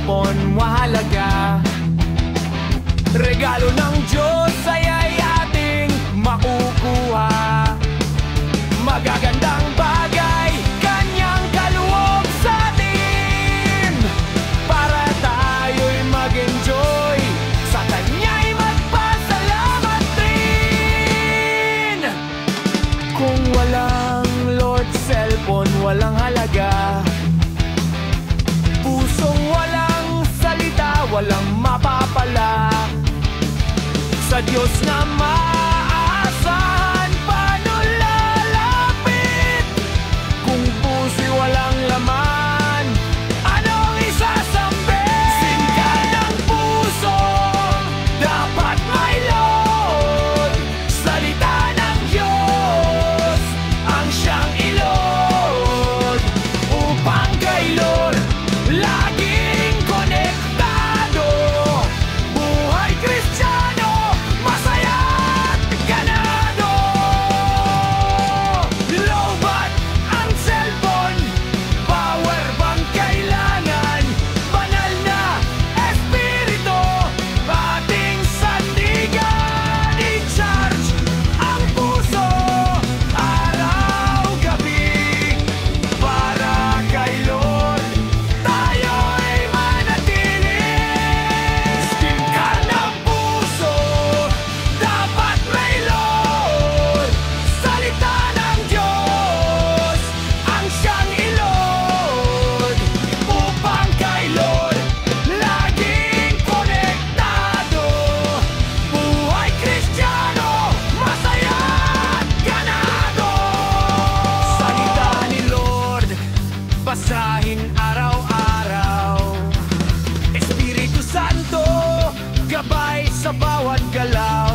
cellphone mahalaga. Regalo ng Diyos ay ating makukuha. Magagandang bagay Kanyang kaloob sa atin, para tayo'y mag-enjoy, sa Kanya'y magpasalamat rin. Kung walang Lord, cellphone walang halaga. Pusong walang salita, walang mapapala. Sa Diyos na maaasahan, paano lalapit? Kung puso'y walang laman, anong isasambit? Singka ng puso, dapat may load. Salita ng Diyos ang siyang ilod, upang kay Lord laging konektado. Buhay Kristiyano, masaya at ganado. Lobat ang cellphone, power bank kailangan. Banal na espiritu, ating sandigan. I-charge ang puso, araw-gabi, para kay Lord tayo'y manatili. Singka ng puso, dapat may load. Salita ng Diyos ang siyang ilod, upang kay Lord laging konektado. Buhay Kristiyano, masaya at ganado. Salita ni Lord, basahin araw-araw. Espiritu Santo, gabay sa bawat galaw.